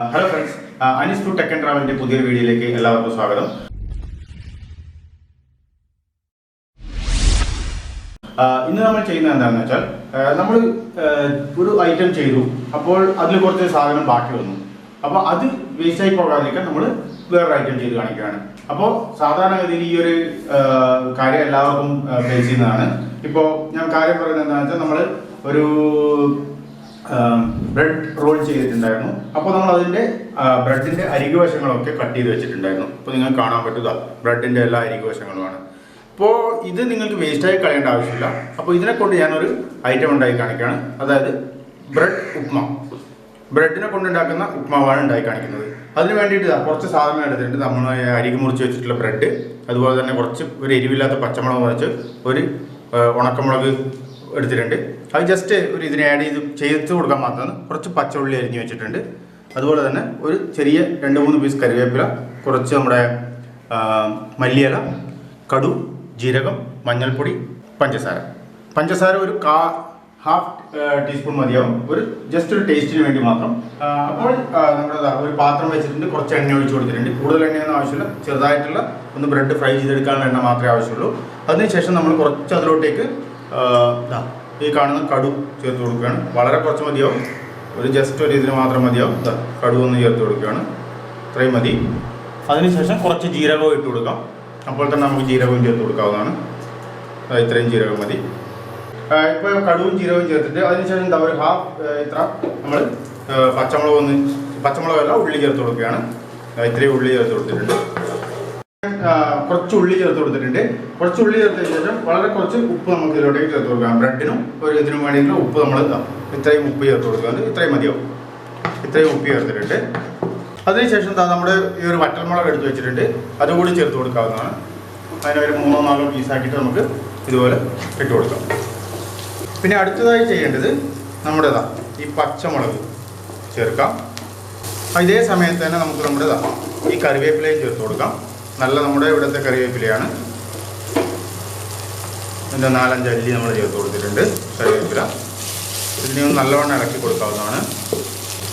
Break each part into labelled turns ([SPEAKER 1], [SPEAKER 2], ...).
[SPEAKER 1] Hello friends, Anees to tech and ട്രാവലിന്റെ പുതിയൊരു വീഡിയോയിലേക്ക് എല്ലാവർക്കും സ്വാഗതം. ഇന്ന് നമ്മൾ ചെയ്യുന്നത് എന്താണെന്ന് വെച്ചാൽ നമ്മൾ ഒരു ഐറ്റം ചെയ്തു, അപ്പോൾ അതിൽ കുറച്ച് സാധനം ബാക്കി വന്നു. അപ്പോൾ അത് വേസ്റ്റായി പോകാതിരിക്കാൻ നമ്മൾ വേറൊരു ഐറ്റം ചെയ്ത് കാണിക്കുകയാണ്. അപ്പോൾ സാധാരണഗതിയിൽ ഈ ഒരു കാര്യം എല്ലാവർക്കും ഫേസ് ചെയ്യുന്നതാണ്. ഇപ്പോൾ ഞാൻ കാര്യം പറയുന്നത് എന്താണെന്ന് വെച്ചാൽ നമ്മൾ ഒരു ബ്രെഡ് റോൾ ചെയ്തിട്ടുണ്ടായിരുന്നു. അപ്പോൾ നമ്മൾ അതിൻ്റെ ബ്രെഡിൻ്റെ അരികുവശങ്ങളൊക്കെ കട്ട് ചെയ്ത് വെച്ചിട്ടുണ്ടായിരുന്നു. അപ്പോൾ നിങ്ങൾക്ക് കാണാൻ പറ്റുക ബ്രെഡിൻ്റെ എല്ലാ അരികുവശങ്ങളുമാണ്. അപ്പോൾ ഇത് നിങ്ങൾക്ക് വേസ്റ്റായി കളയേണ്ട ആവശ്യമില്ല. അപ്പോൾ ഇതിനെ കൊണ്ട് ഞാനൊരു ഐറ്റം ഉണ്ടാക്കി കാണിക്കുകയാണ്. അതായത് ബ്രെഡ് ഉപ്മ. ബ്രെഡിനെ കൊണ്ടുണ്ടാക്കുന്ന ഉപ്മാവാണ് ഉണ്ടാക്കി കാണിക്കുന്നത്. അതിന് വേണ്ടിയിട്ട് കുറച്ച് സാധനം എടുത്തിട്ടുണ്ട്. നമ്മൾ അരികു മുറിച്ച് വെച്ചിട്ടുള്ള ബ്രെഡ്, അതുപോലെ തന്നെ കുറച്ച് ഒരു എരിവില്ലാത്ത പച്ചമുളക് മുറിച്ച്, ഒരു ഉണക്കമുളക് എടുത്തിട്ടുണ്ട്. അത് ജസ്റ്റ് ഒരു ഇതിനെ ആഡ് ചെയ്ത് കൊടുക്കാൻ മാത്രമാണ്. കുറച്ച് പച്ചയുള്ളി അരിഞ്ഞ് വെച്ചിട്ടുണ്ട്. അതുപോലെ തന്നെ ഒരു ചെറിയ 2-3 പീസ് കറിവേപ്പില, കുറച്ച് നമ്മുടെ മല്ലിയില, കടു, ജീരകം, മഞ്ഞൾപ്പൊടി, പഞ്ചസാര ഒരു ½ ടീസ്പൂൺ മതിയാവും, ഒരു ജസ്റ്റ് ഒരു ടേസ്റ്റിന് വേണ്ടി മാത്രം. അപ്പോൾ നമ്മുടെ ഒരു പാത്രം വെച്ചിട്ടുണ്ട്, കുറച്ച് എണ്ണ ഒഴിച്ച് കൊടുത്തിട്ടുണ്ട്. കൂടുതൽ എണ്ണയൊന്നും ആവശ്യമില്ല, ചെറുതായിട്ടുള്ള ഒന്ന് ബ്രെഡ് ഫ്രൈ ചെയ്തെടുക്കാനുള്ള എണ്ണ മാത്രമേ ആവശ്യമുള്ളൂ. അതിനുശേഷം നമ്മൾ കുറച്ച് അതിലോട്ടേക്ക് ഈ കാണുന്ന കടു ചേർത്ത് കൊടുക്കുകയാണ്. വളരെ കുറച്ച് മതിയാവും, ഒരു ജസ്റ്റ് ഒരു ഇതിന് മാത്രം മതിയാവും. കടു ഒന്ന് ചേർത്ത് കൊടുക്കുകയാണ്, ഇത്രയും മതി. അതിനുശേഷം കുറച്ച് ജീരകവും ഇട്ട് കൊടുക്കാം. അപ്പോൾ തന്നെ നമുക്ക് ജീരകവും ചേർത്ത് കൊടുക്കാവുന്നതാണ്. ഇത്രയും ജീരകം മതി. ഇപ്പോൾ കടുവും ജീരകവും ചേർത്തിട്ട് അതിനുശേഷം എന്താ ഒരു ഇത്ര നമ്മൾ പച്ചമുളകല്ല ഉള്ളി ചേർത്ത് കൊടുക്കുകയാണ്. ഇത്രയും ഉള്ളി ചേർത്ത് കൊടുത്തിട്ടുണ്ട്. കുറച്ച് ഉള്ളി ചേർത്ത് കൊടുത്തിട്ടുണ്ട്. കുറച്ച് ഉള്ളി ചേർത്തതിന് ശേഷം വളരെ കുറച്ച് ഉപ്പ് നമുക്ക് ഇതിലോട്ടേക്ക് ചേർത്ത് കൊടുക്കാം. ബ്രെഡിനും ഒരു ഇതിനും വേണ്ടിയിട്ടുള്ള ഉപ്പ് നമ്മൾ ഇത്രയും ഉപ്പ് ചേർത്ത് കൊടുക്കുന്നത് ഇത്രയും മതിയാവും. ഇത്രയും ഉപ്പ് ചേർത്തിട്ടുണ്ട്. അതിനുശേഷം നമ്മുടെ ഈ ഒരു വറ്റൽമുളക് എടുത്ത് വെച്ചിട്ടുണ്ട്, അതുകൂടി ചേർത്ത് കൊടുക്കാവുന്നതാണ്. അതിനൊരു 3-4 പീസാക്കിയിട്ട് നമുക്ക് ഇതുപോലെ ഇട്ട് കൊടുക്കാം. പിന്നെ അടുത്തതായി ചെയ്യേണ്ടത് നമ്മുടേതാ ഈ പച്ചമുളക് ചേർക്കാം. ഇതേ സമയത്ത് തന്നെ നമുക്ക് നമ്മുടേതാ ഈ കറിവേപ്പിലയും ചേർത്ത് കൊടുക്കാം. നല്ല നമ്മുടെ ഇവിടുത്തെ കറിവേപ്പിലയാണ്. ഇതിൻ്റെ 4-5 അല്ലി നമ്മൾ ചേർത്ത് കൊടുത്തിട്ടുണ്ട് കറിവേപ്പില. ഇതിനെ ഒന്ന് നല്ലവണ്ണം ഇളക്കി കൊടുക്കാവുന്നതാണ്.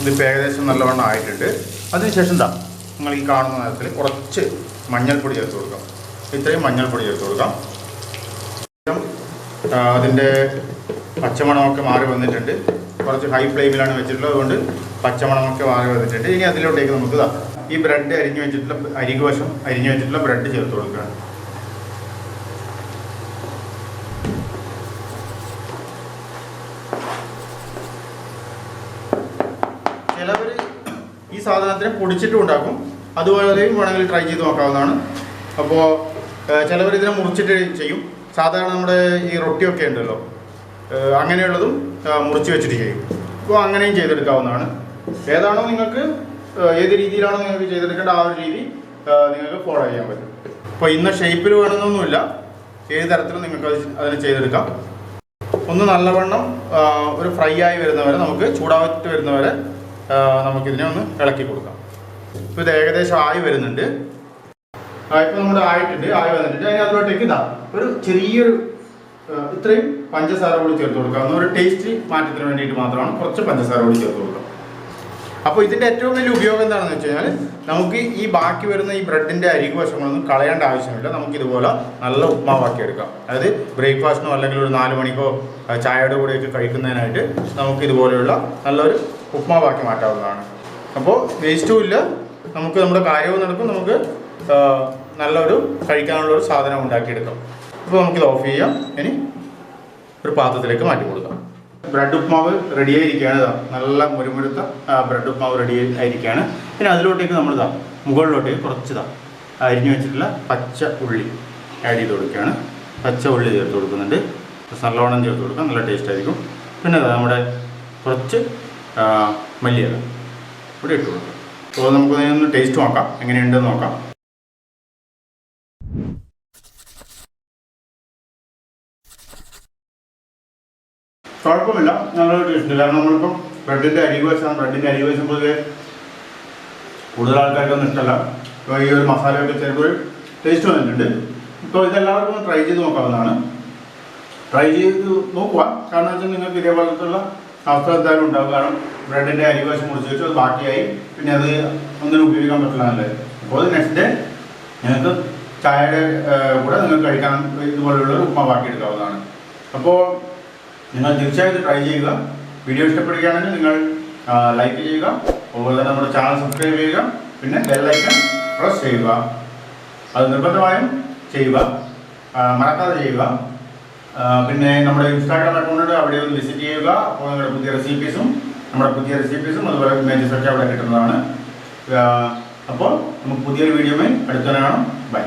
[SPEAKER 1] ഇതിപ്പോൾ ഏകദേശം നല്ലവണ്ണം ആയിട്ടുണ്ട്. അതിനുശേഷം നിങ്ങൾ ഈ കാണുന്ന നേരത്തിൽ കുറച്ച് മഞ്ഞൾപ്പൊടി ചേർത്ത് കൊടുക്കാം. ഇത്രയും മഞ്ഞൾപ്പൊടി ചേർത്ത് കൊടുക്കാം. അതിൻ്റെ പച്ചമണമൊക്കെ മാറി വന്നിട്ടുണ്ട്. കുറച്ച് ഹൈ ഫ്ലെയിമിലാണ് വെച്ചിട്ടുള്ളത്, അതുകൊണ്ട് പച്ചമണമൊക്കെ മാറി വന്നിട്ടുണ്ട്. ഇനി അതിലോട്ടേക്ക് നമുക്ക് ഈ ബ്രെഡ് അരിഞ്ഞു വെച്ചിട്ടുള്ള അരികുവശം അരിഞ്ഞു വെച്ചിട്ടുള്ള ബ്രെഡ് ചേർത്ത് കൊടുക്കുകയാണ്. ചിലവർ ഈ സാധനത്തിനെ പൊടിച്ചിട്ടും ഉണ്ടാക്കും, അതുപോലെയും വേണമെങ്കിൽ ട്രൈ ചെയ്ത് നോക്കാവുന്നതാണ്. അപ്പോൾ ചിലവർ ഇതിനെ മുറിച്ചിട്ട് ചെയ്യും. സാധാരണ നമ്മുടെ ഈ റൊട്ടിയൊക്കെ ഉണ്ടല്ലോ, അങ്ങനെയുള്ളതും മുറിച്ച് വെച്ചിട്ട് ചെയ്യും. അപ്പോൾ അങ്ങനെയും ചെയ്തെടുക്കാവുന്നതാണ്. ഏതാണോ നിങ്ങൾക്ക് ഏത് രീതിയിലാണോ നിങ്ങൾക്ക് ചെയ്തെടുക്കേണ്ട ആ ഒരു രീതി നിങ്ങൾക്ക് ഫോളോ ചെയ്യാൻ പറ്റും. അപ്പോൾ ഇന്ന ഷേപ്പിൽ വേണമെന്നൊന്നുമില്ല, ഏത് തരത്തിലും നിങ്ങൾക്ക് അതിന് ചെയ്തെടുക്കാം. ഒന്ന് നല്ലവണ്ണം ഒരു ഫ്രൈ ആയി വരുന്നവരെ, നമുക്ക് ചൂടായിട്ട് വരുന്നവരെ നമുക്കിതിനെ ഒന്ന് ഇളക്കി കൊടുക്കാം. ഇപ്പോൾ ഇത് ഏകദേശം ആയി വരുന്നുണ്ട്. ഇപ്പോൾ നമ്മുടെ ആയി വന്നിട്ടുണ്ട്. അതിനകത്തോട്ടേക്ക് ഒരു ചെറിയൊരു ഇത്രയും പഞ്ചസാര കൂടി ചേർത്ത് കൊടുക്കാം. ഒരു ടേസ്റ്റ് മാറ്റത്തിന് വേണ്ടിയിട്ട് മാത്രമാണ് കുറച്ച് പഞ്ചസാര കൂടി ചേർത്ത് കൊടുക്കാം. അപ്പോൾ ഇതിൻ്റെ ഏറ്റവും വലിയ ഉപയോഗം എന്താണെന്ന് വെച്ച് കഴിഞ്ഞാൽ, നമുക്ക് ഈ ബാക്കി വരുന്ന ഈ ബ്രെഡിൻ്റെ അരികുവശങ്ങളൊന്നും കളയേണ്ട ആവശ്യമില്ല. നമുക്കിതുപോലെ നല്ല ഉപ്മാവാക്കി എടുക്കാം. അതായത് ബ്രേക്ക്ഫാസ്റ്റിനോ അല്ലെങ്കിൽ ഒരു 4 മണിക്കോ ചായയുടെ കൂടെയൊക്കെ കഴിക്കുന്നതിനായിട്ട് നമുക്കിതുപോലെയുള്ള നല്ലൊരു ഉപ്മാവാക്കി മാറ്റാവുന്നതാണ്. അപ്പോൾ വേസ്റ്റും ഇല്ല, നമുക്ക് നമ്മുടെ കാര്യവും നടക്കും, നമുക്ക് നല്ലൊരു കഴിക്കാനുള്ളൊരു സാധനം ഉണ്ടാക്കിയെടുക്കാം. അപ്പോൾ നമുക്കിത് ഓഫ് ചെയ്യാം. ഇനി ഒരു പാത്രത്തിലേക്ക് മാറ്റി കൊടുക്കാം. ബ്രെഡ് ഉപ്മാവ് റെഡി ആയിരിക്കുകയാണ്. നല്ല മുരുമുരുത്ത ബ്രെഡ് ഉപ്മാവ് റെഡി ആയിരിക്കുകയാണ്. പിന്നെ അതിലോട്ടേക്ക് നമ്മൾ മുകളിലോട്ടേക്ക് കുറച്ച് അരിഞ്ഞു വെച്ചിട്ടുള്ള പച്ച ഉള്ളി ആഡ് ചെയ്ത് കൊടുക്കുകയാണ്. പച്ച ഉള്ളി ചേർത്ത് കൊടുക്കുന്നുണ്ട്. നല്ലോണം ചേർത്ത് കൊടുക്കാം, നല്ല ടേസ്റ്റ് ആയിരിക്കും. പിന്നെ നമ്മുടെ കുറച്ച് മല്ലിയില ഇവിടെ ഇട്ട് കൊടുക്കാം. അപ്പോൾ നമുക്ക് ഒന്ന് ടേസ്റ്റ് നോക്കാം, എങ്ങനെയുണ്ടെന്ന് നോക്കാം. കുഴപ്പമില്ല, നല്ലൊരു ടേസ്റ്റ്. കാരണം നമ്മളിപ്പം ബ്രെഡിൻ്റെ അരികുവശം പൊതുവെ കൂടുതൽ ആൾക്കാർക്കൊന്നും ഇഷ്ടമല്ല. ഇപ്പോൾ ഈ ഒരു മസാലയൊക്കെ ചേർത്ത് ടേസ്റ്റ് വന്നിട്ടുണ്ട്. ഇപ്പോൾ ഇതെല്ലാവർക്കും ട്രൈ ചെയ്ത് നോക്കാവുന്നതാണ്. ട്രൈ ചെയ്ത് നോക്കുക. കാരണം വെച്ചാൽ നിങ്ങൾക്ക് ഇതേപോലത്തുള്ള അവസ്ഥ എന്തായാലും ഉണ്ടാവും. കാരണം ബ്രെഡിൻ്റെ അരിവശം മുറിച്ച് വെച്ചു, അത് ബാക്കിയായി, പിന്നെ അത് ഒന്നിനും ഉപയോഗിക്കാൻ പറ്റില്ല എന്നല്ലേ. അപ്പോൾ അത് നെക്സ്റ്റ് ഡേ നിങ്ങൾക്ക് ചായയുടെ കൂടെ നിങ്ങൾക്ക് കഴിക്കാൻ ഇതുപോലെയുള്ള ഉപ്മ ബാക്കിയെടുക്കാവുന്നതാണ്. അപ്പോൾ നിങ്ങൾ തീർച്ചയായും ട്രൈ ചെയ്യുക. വീഡിയോ ഇഷ്ടപ്പെടുകയാണെങ്കിൽ നിങ്ങൾ ലൈക്ക് ചെയ്യുക, അതുപോലെ തന്നെ നമ്മുടെ ചാനൽ സബ്സ്ക്രൈബ് ചെയ്യുക, പിന്നെ ബെല്ലൈക്കൺ പ്രസ് ചെയ്യുക. അത് നിർബന്ധമായും ചെയ്യുക, മറക്കാതെ ചെയ്യുക. പിന്നെ നമ്മുടെ ഇൻസ്റ്റാഗ്രാം അക്കൗണ്ട് അവിടെ ഒന്ന് വിസിറ്റ് ചെയ്യുക. അപ്പോൾ നമ്മുടെ പുതിയ റെസിപ്പീസും അതുപോലെ ഇമേജസൊക്കെ അവിടെ കിട്ടുന്നതാണ്. അപ്പോൾ നമുക്ക് പുതിയൊരു വീഡിയോയിൽ അടുത്ത കാണാം. ബൈ.